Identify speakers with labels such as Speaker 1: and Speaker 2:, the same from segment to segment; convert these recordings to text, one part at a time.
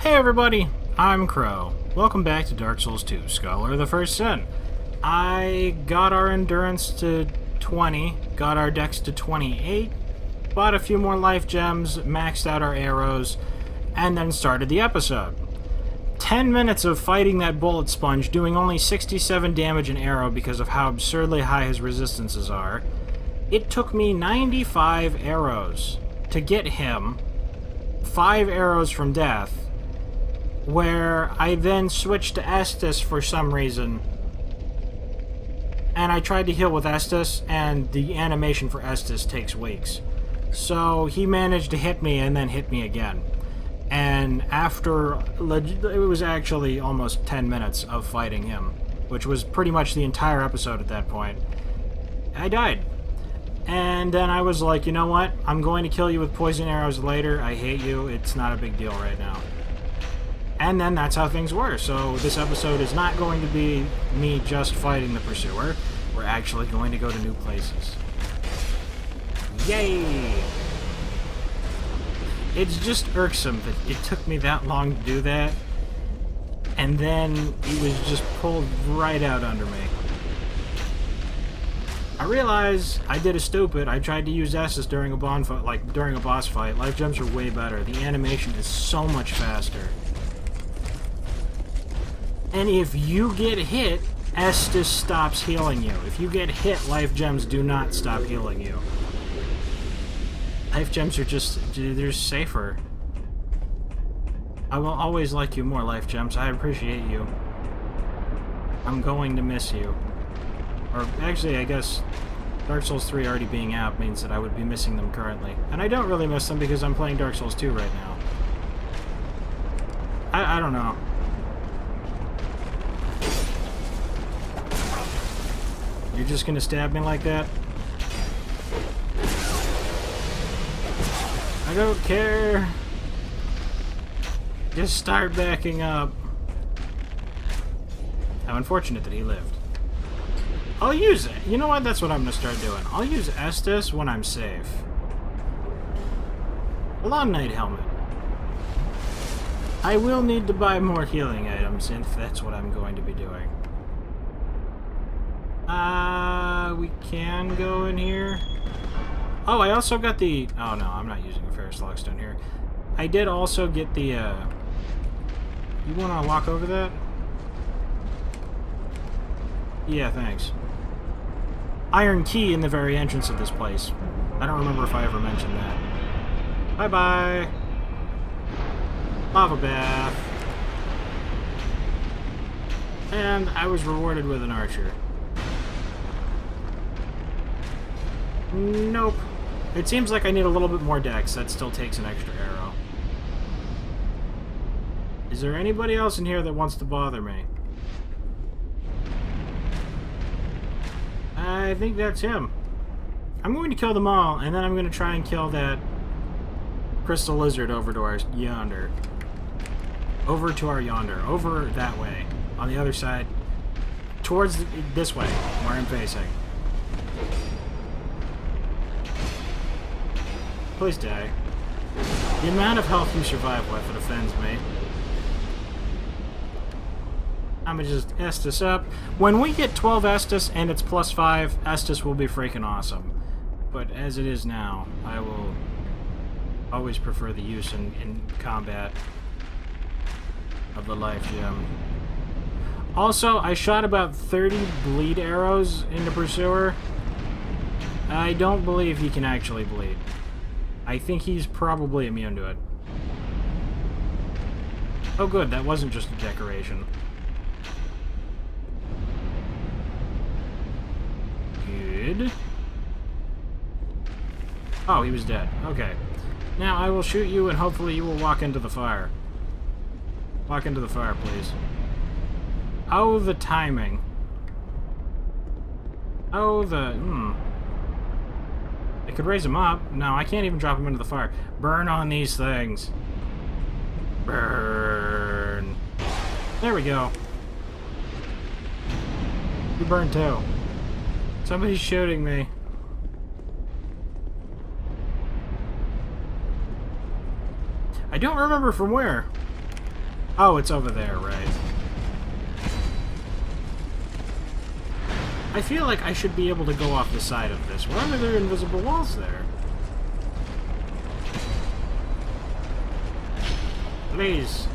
Speaker 1: Hey everybody, I'm Crow. Welcome back to Dark Souls 2, Scholar of the First Sin. I got our endurance to 20, got our dex to 28, bought a few more life gems, maxed out our arrows, and then started the episode. 10 minutes of fighting that bullet sponge, doing only 67 damage an arrow because of how absurdly high his resistances are. It took me 95 arrows to get him 5 arrows from death, where I then switched to Estus for some reason. And I tried to heal with Estus, and the animation for Estus takes weeks. So he managed to hit me and then hit me again. And after, it was actually almost 10 minutes of fighting him, which was pretty much the entire episode at that point, I died. And then I was like, you know what? I'm going to kill you with poison arrows later. I hate you. It's not a big deal right now. And then that's how things were. So this episode is not going to be me just fighting the Pursuer. We're actually going to go to new places. Yay! It's just irksome that it took me that long to do that, and then it was just pulled right out under me. I realize I did a stupid. I tried to use Estus during a bonfire, like during a boss fight. Life gems are way better. The animation is so much faster. And if you get hit, Estus stops healing you. If you get hit, life gems do not stop healing you. Life gems are just, they're safer. I will always like you more, life gems. I appreciate you. I'm going to miss you. Or actually, I guess Dark Souls 3 already being out means that I would be missing them currently. And I don't really miss them because I'm playing Dark Souls 2 right now. I don't know. You're just gonna stab me like that? I don't care. Just start backing up. How unfortunate that he lived. I'll use it. You know what? That's what I'm gonna start doing. I'll use Estus when I'm safe. A Long Night Helmet. I will need to buy more healing items if that's what I'm going to be doing. We can go in here. Oh, I also got the... Oh, no, I'm not using a Ferrous Lockstone here. I did also get the, You want to walk over that? Yeah, thanks. Iron key in the very entrance of this place. I don't remember if I ever mentioned that. Bye-bye. Lava bath. And I was rewarded with an archer. Nope. It seems like I need a little bit more dex. That still takes an extra arrow. Is there anybody else in here that wants to bother me? I think that's him. I'm going to kill them all, and then I'm going to try and kill that crystal lizard over to our yonder. Over to our yonder. Over that way. On the other side. Towards this way, where I'm facing. Please die. The amount of health you survive with, it offends me. I'm gonna just Estus up. When we get 12 Estus and it's +5, Estus will be freaking awesome. But as it is now, I will always prefer the use in combat of the life gem. Also, I shot about 30 bleed arrows into Pursuer. I don't believe he can actually bleed. I think he's probably immune to it. Oh good, that wasn't just a decoration. Good. Oh, he was dead. Okay. Now I will shoot you and hopefully you will walk into the fire. Walk into the fire, please. Oh, the timing. Oh, the... I could raise him up. No, I can't even drop him into the fire. Burn on these things. Burn. There we go. You burned too. Somebody's shooting me. I don't remember from where. Oh, it's over there, right. I feel like I should be able to go off the side of this. Why are there invisible walls there? Please.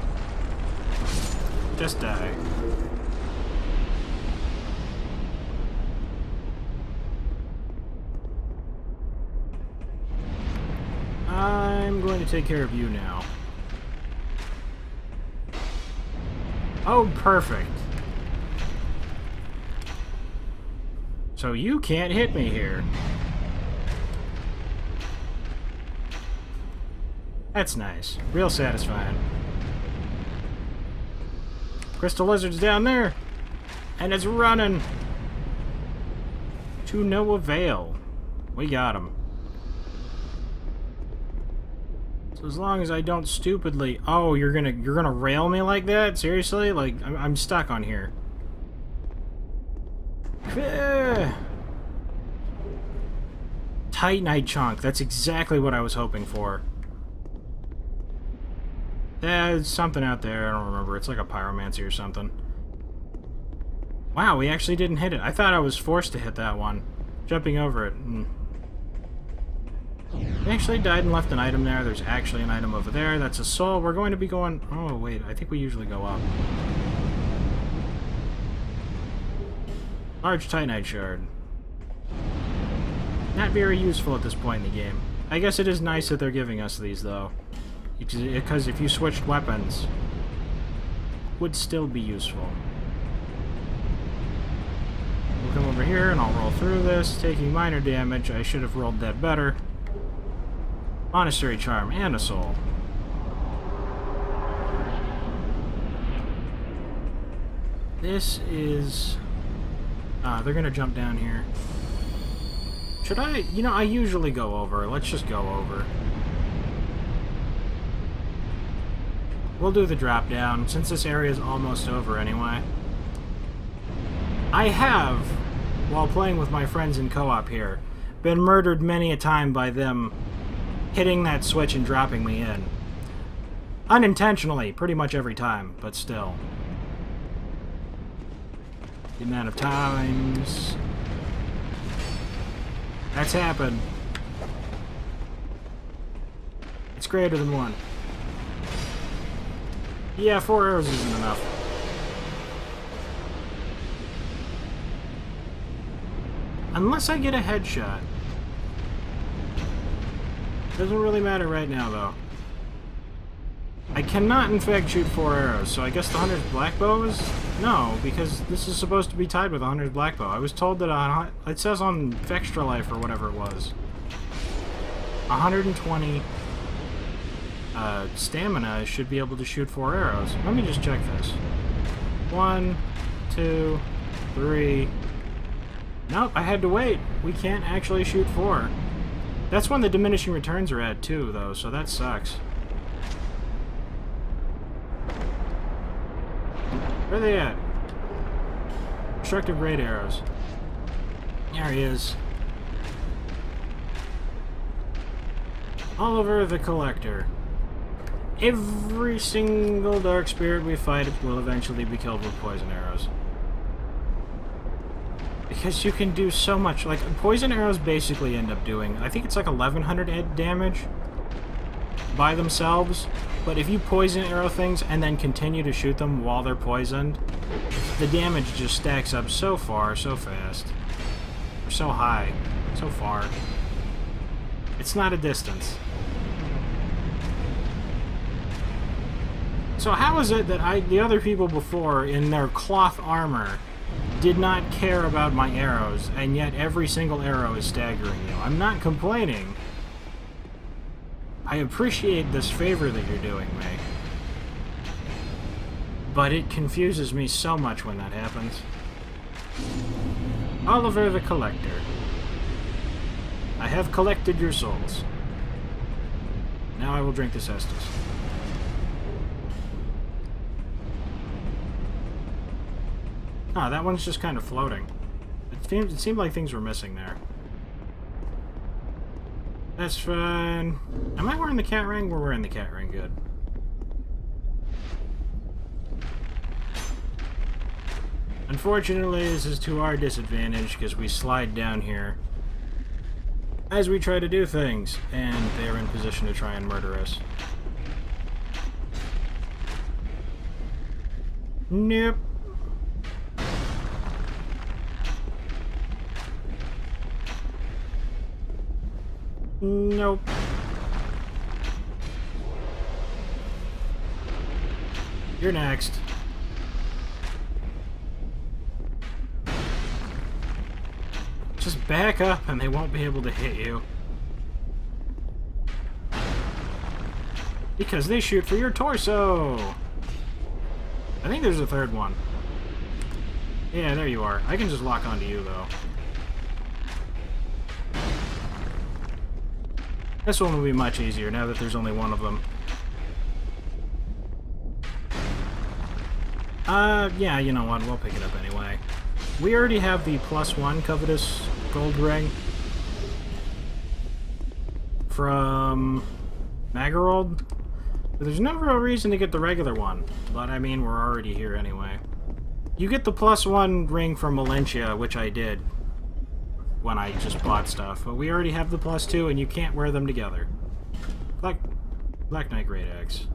Speaker 1: Just die. I'm going to take care of you now. Oh, perfect. So you can't hit me here. That's nice. Real satisfying. Crystal Lizard's down there. And it's running. To no avail. We got him. So as long as I don't stupidly... Oh, you're gonna rail me like that? Seriously? Like, I'm stuck on here. Titanite chunk. That's exactly what I was hoping for. There's something out there. I don't remember. It's like a pyromancy or something. Wow, we actually didn't hit it. I thought I was forced to hit that one. Jumping over it. We actually died and left an item there. There's actually an item over there. That's a soul. We're going to be going... Oh, wait. I think we usually go up. Large Titanite shard. Not very useful at this point in the game. I guess it is nice that they're giving us these, though. Because if you switched weapons, would still be useful. We'll come over here and I'll roll through this, taking minor damage. I should have rolled that better. Monastery charm and a soul. This is... they're gonna jump down here. Should I? You know, I usually go over. Let's just go over. We'll do the drop down, since this area is almost over anyway. I have, while playing with my friends in co-op here, been murdered many a time by them hitting that switch and dropping me in. Unintentionally, pretty much every time, but still. The amount of times that's happened. It's greater than one. Yeah, 4 arrows isn't enough. Unless I get a headshot. Doesn't really matter right now, though. I cannot, in fact, shoot 4 arrows, so I guess the Hunter's Black Bow is... No, because this is supposed to be tied with a Hunter's Black Bow. I was told that it says on Extra Life or whatever it was. 120 stamina should be able to shoot 4 arrows. Let me just check this. 1, 2, 3... Nope, I had to wait. We can't actually shoot 4. That's when the diminishing returns are at, too, though, so that sucks. Where are they at? Destructive raid arrows. There he is. Oliver the Collector. Every single dark spirit we fight will eventually be killed with poison arrows. Because you can do so much. Like, poison arrows basically end up doing, I think it's like 1100 damage by themselves. But if you poison arrow things and then continue to shoot them while they're poisoned, the damage just stacks up so far, so fast. Or so high. So far. It's not a distance. So how is it that the other people before, in their cloth armor, did not care about my arrows, and yet every single arrow is staggering you? I'm not complaining. I appreciate this favor that you're doing me. But it confuses me so much when that happens. Oliver the Collector. I have collected your souls. Now I will drink this Estus. Ah, that one's just kind of floating. It seemed like things were missing there. That's fine. Am I wearing the cat ring? We're wearing the cat ring, good. Unfortunately, this is to our disadvantage because we slide down here as we try to do things, and they're in position to try and murder us. Nope. Nope. You're next. Just back up and they won't be able to hit you. Because they shoot for your torso! I think there's a third one. Yeah, there you are. I can just lock onto you, though. This one will be much easier now that there's only one of them. Yeah, you know what? We'll pick it up anyway. We already have the +1 Covetous Gold Ring from Magarold. There's no real reason to get the regular one, but I mean, we're already here anyway. You get the +1 ring from Valencia, which I did when I just bought stuff, but we already have the +2 and you can't wear them together. Black Knight Great Axe.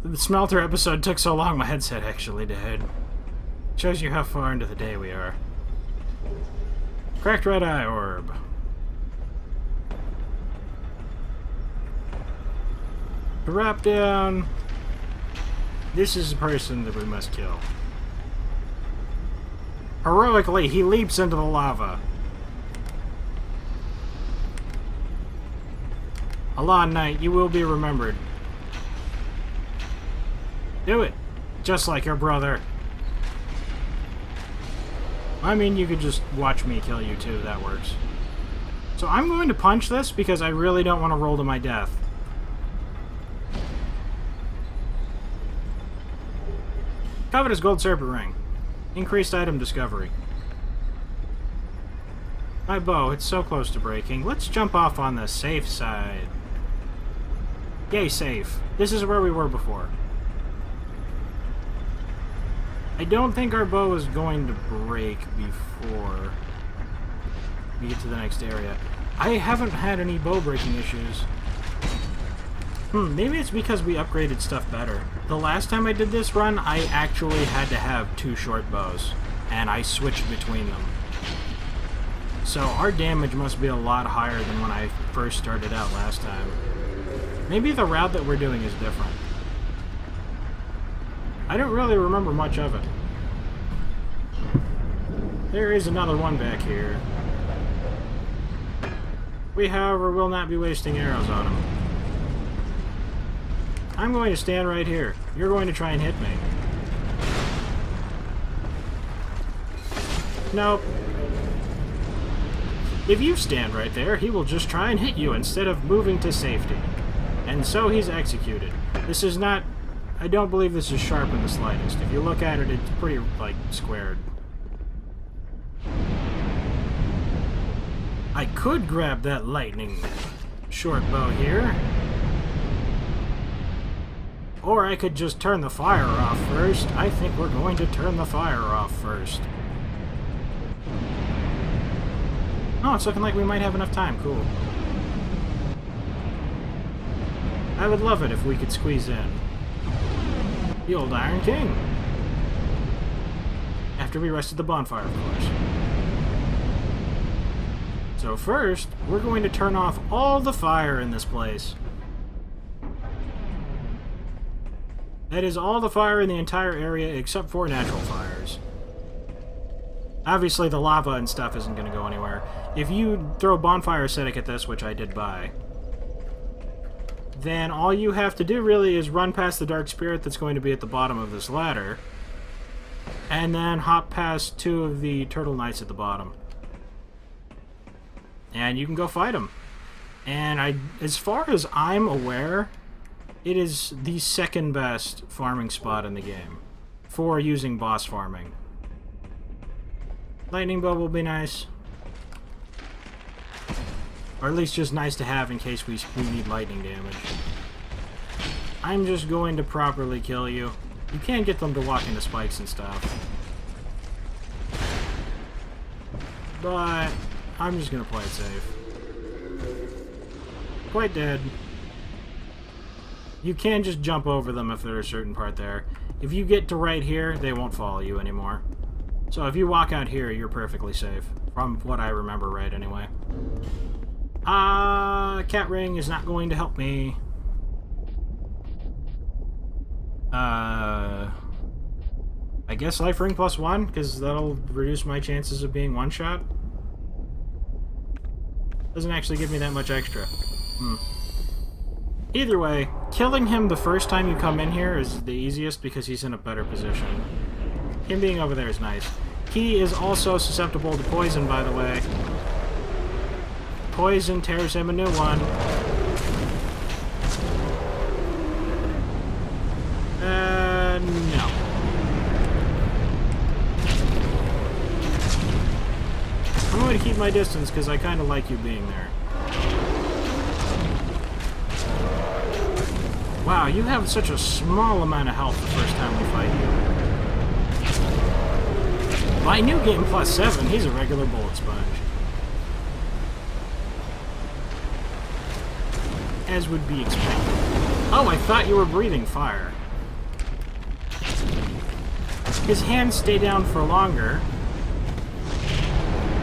Speaker 1: The Smelter episode took so long my headset actually died. Shows you how far into the day we are. Cracked Red Eye Orb. Drop down. This is the person that we must kill. Heroically, he leaps into the lava. Allah Knight, you will be remembered. Do it! Just like your brother. I mean, you could just watch me kill you too, that works. So I'm going to punch this because I really don't want to roll to my death. Covetous Gold Serpent Ring. Increased item discovery. My bow, it's so close to breaking. Let's jump off on the safe side. Yay, safe. This is where we were before. I don't think our bow is going to break before we get to the next area. I haven't had any bow breaking issues. Maybe it's because we upgraded stuff better. The last time I did this run, I actually had to have 2 short bows, and I switched between them. So our damage must be a lot higher than when I first started out last time. Maybe the route that we're doing is different. I don't really remember much of it. There is another one back here. We, however, will not be wasting arrows on him. I'm going to stand right here. You're going to try and hit me. Nope. If you stand right there, he will just try and hit you instead of moving to safety. And so he's executed. This is not... I don't believe this is sharp in the slightest. If you look at it, it's pretty, like, squared. I could grab that lightning short bow here. Or I could just turn the fire off first. I think we're going to turn the fire off first. Oh, it's looking like we might have enough time. Cool. I would love it if we could squeeze in. The old Iron King. After we rested the bonfire, of course. So first, we're going to turn off all the fire in this place. That is all the fire in the entire area except for natural fires. Obviously, the lava and stuff isn't going to go anywhere. If you throw bonfire acidic at this, which I did buy, then all you have to do really is run past the dark spirit that's going to be at the bottom of this ladder, and then hop past 2 of the turtle knights at the bottom. And you can go fight them. And as far as I'm aware, it is the second best farming spot in the game for using boss farming. Lightning bow will be nice. Or at least just nice to have in case we need lightning damage. I'm just going to properly kill you. You can get them to walk into spikes and stuff. but I'm just gonna play it safe. Quite dead. You can just jump over them if there's a certain part there. If you get to right here, they won't follow you anymore. So if you walk out here, you're perfectly safe. From what I remember right, anyway. Cat ring is not going to help me. I guess life ring +1, because that'll reduce my chances of being one-shot. Doesn't actually give me that much extra. Either way, killing him the first time you come in here is the easiest because he's in a better position. Him being over there is nice. He is also susceptible to poison, by the way. Poison tears him a new one. No. I'm going to keep my distance because I kind of like you being there. Wow, you have such a small amount of health the first time we fight you. By new game +7, he's a regular bullet sponge. As would be expected. Oh, I thought you were breathing fire. His hands stay down for longer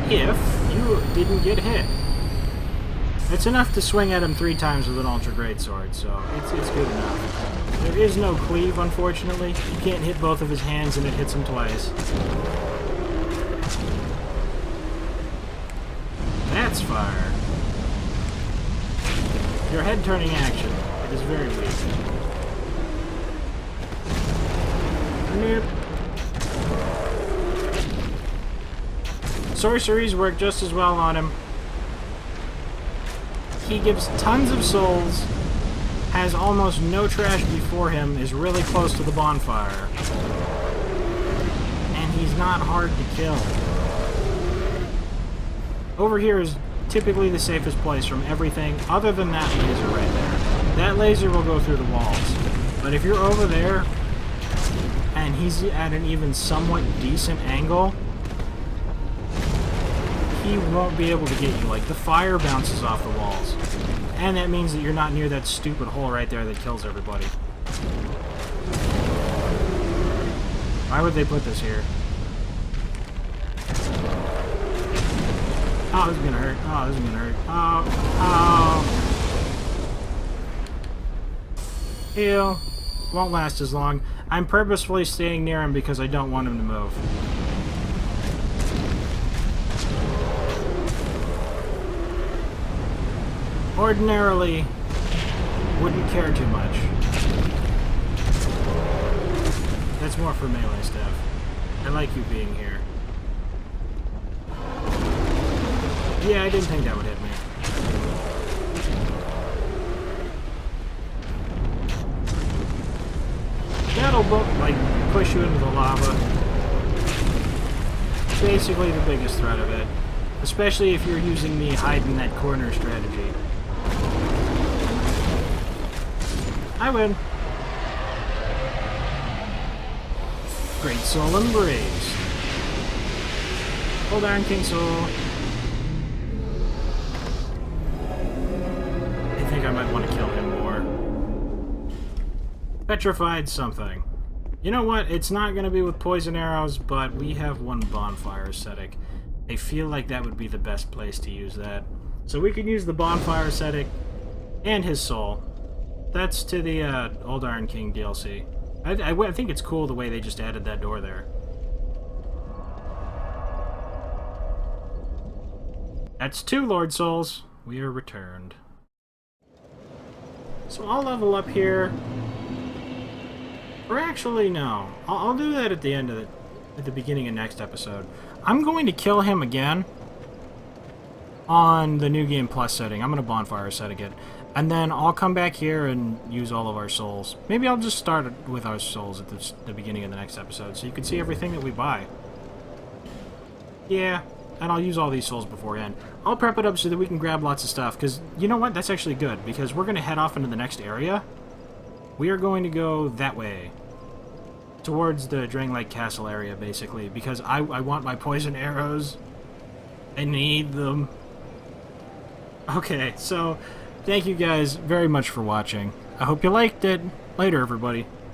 Speaker 1: if you didn't get hit. It's enough to swing at him 3 times with an ultra great sword, so it's good enough. There is no cleave, unfortunately. You can't hit both of his hands and it hits him twice. That's fire. Your head-turning action. It is very weak. Nope. Sorceries work just as well on him. He gives tons of souls, has almost no trash before him, is really close to the bonfire. And he's not hard to kill. Over here is typically the safest place from everything, other than that laser right there. That laser will go through the walls. But if you're over there, and he's at an even somewhat decent angle, he won't be able to get you. Like, the fire bounces off the walls. And that means that you're not near that stupid hole right there that kills everybody. Why would they put this here? Oh, this is gonna hurt. Oh, this is gonna hurt. Oh. Heal. Won't last as long. I'm purposefully staying near him because I don't want him to move. Ordinarily, wouldn't care too much. That's more for melee stuff. I like you being here. Yeah, I didn't think that would hit me. That'll, like, push you into the lava. Basically the biggest threat of it. Especially if you're using the hide in that corner strategy. I win. Great Soul Embrace. Hold on, King Soul. I think I might want to kill him more. Petrified something. You know what? It's not going to be with poison arrows, but we have one bonfire ascetic. I feel like that would be the best place to use that. So we can use the bonfire ascetic and his soul. That's to the Old Iron King DLC. I think it's cool the way they just added that door there. That's 2 Lord Souls. We are returned. So I'll level up here. Or actually, no. I'll do that at the end of it, at the beginning of next episode. I'm going to kill him again on the New Game Plus setting. I'm going to bonfire set again. And then I'll come back here and use all of our souls. Maybe I'll just start with our souls at the beginning of the next episode, so you can see everything that we buy. Yeah, and I'll use all these souls beforehand. I'll prep it up so that we can grab lots of stuff, because you know what? That's actually good, because we're going to head off into the next area. We are going to go that way. Towards the Drang Lake Castle area, basically, because I want my poison arrows I need them. Okay, so thank you guys very much for watching. I hope you liked it. Later, everybody.